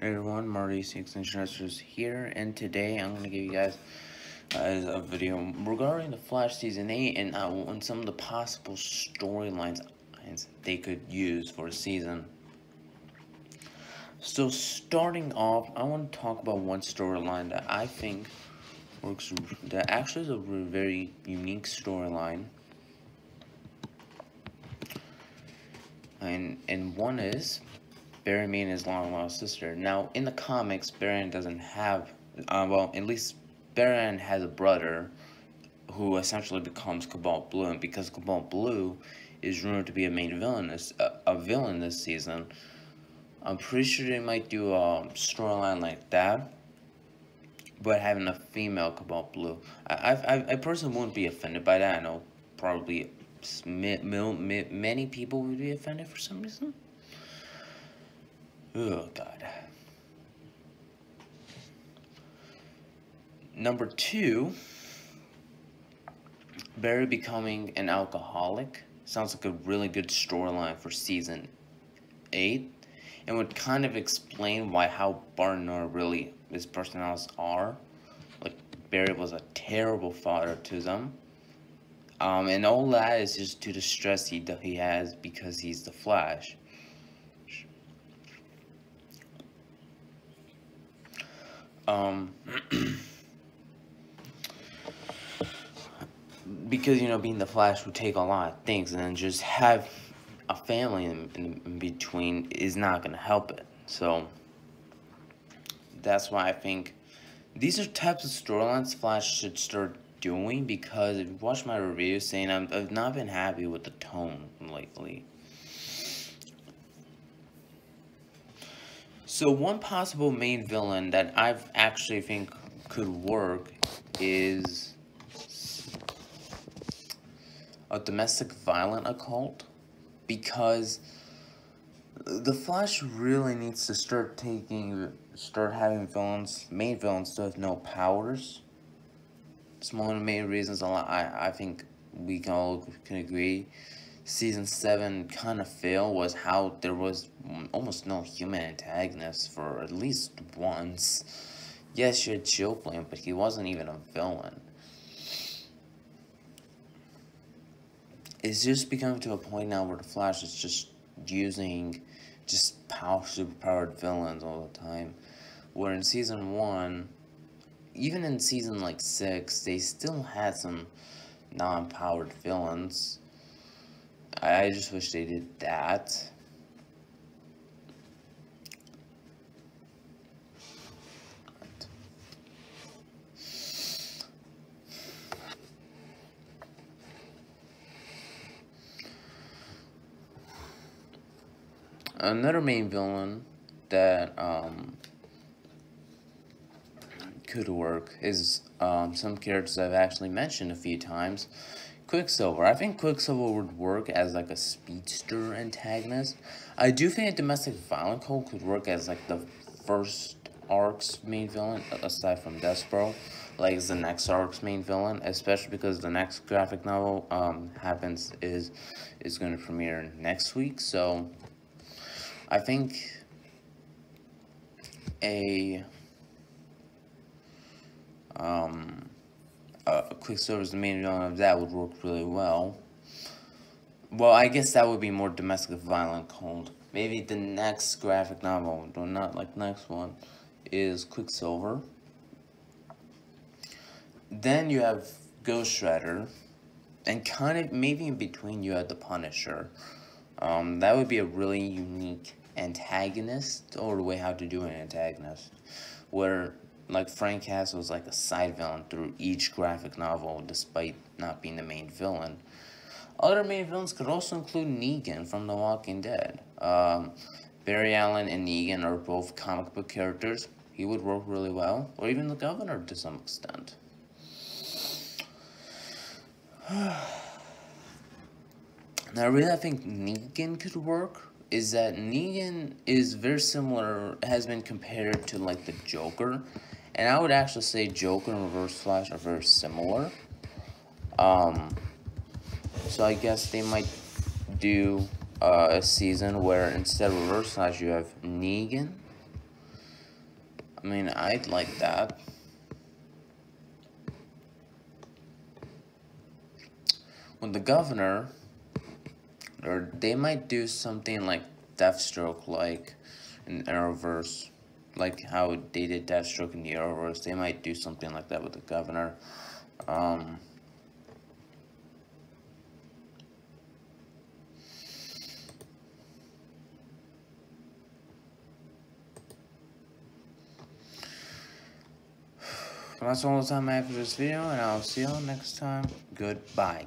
Hey everyone, Marty6Instructors here, and today I'm going to give you guys a video regarding the Flash Season 8 and some of the possible storylines they could use for a season. So starting off, I want to talk about one storyline that I think works, that actually is a very unique storyline. And one is Barry meeting his long-lost sister. Now, in the comics, Barry doesn't have, well, at least Barry has a brother who essentially becomes Cobalt Blue, and because Cobalt Blue is rumored to be a main villain, a villain this season, I'm pretty sure they might do a storyline like that, but having a female Cobalt Blue. I personally wouldn't be offended by that. I know probably many people would be offended for some reason. Oh, God. Number 2, Barry becoming an alcoholic. Sounds like a really good storyline for Season 8. And would kind of explain how Bart and Nora really, his personalities are. Like, Barry was a terrible father to them. And all that is just due to stress he has because he's the Flash. Because, being the Flash would take a lot of things, and then just have a family in between is not going to help it. So, that's why I think these are types of storylines Flash should start doing, because if you watch my review saying I've not been happy with the tone lately. So one possible main villain that I've actually think could work is a domestic violent occult, because the Flash really needs to start having main villains to have no powers. It's one of the main reasons I think we all can agree Season 7 kind of failed was how there was almost no human antagonist for at least once. Yes, you had Chillplane, but he wasn't even a villain. It's just becoming to a point now where the Flash is just using superpowered villains all the time. Where in Season 1, even in Season 6, they still had some non-powered villains. I just wish they did that. Another main villain that could work is some characters I've actually mentioned a few times. Quicksilver. I think Quicksilver would work as a speedster antagonist. I do think a domestic violent cult could work as the first arc's main villain, aside from Despero, as the next arc's main villain, especially because the next graphic novel is going to premiere next week. So I think Quicksilver as the main villain of that would work really well. Well, I guess that would be more domestic violent cult. Maybe the next graphic novel, though not next one, is Quicksilver. Then you have Ghost Shredder, and kind of maybe in between you have the Punisher. That would be a really unique antagonist, or the way how to do an antagonist, where Frank Castle is a side villain through each graphic novel, despite not being the main villain. Other main villains could also include Negan from The Walking Dead. Barry Allen and Negan are both comic book characters. He would work really well, or even the Governor to some extent. Now, really, I think Negan could work. Is that Negan is very similar, has been compared to the Joker, and I would actually say Joker and Reverse Flash are very similar. So I guess they might do a season where instead of Reverse Flash you have Negan, I mean, I'd like that. With the governor, or they might do something like Deathstroke, like in Arrowverse, like how they did Deathstroke in the Arrowverse. They might do something like that with the governor. That's all the time I have for this video, and I'll see y'all next time. Goodbye.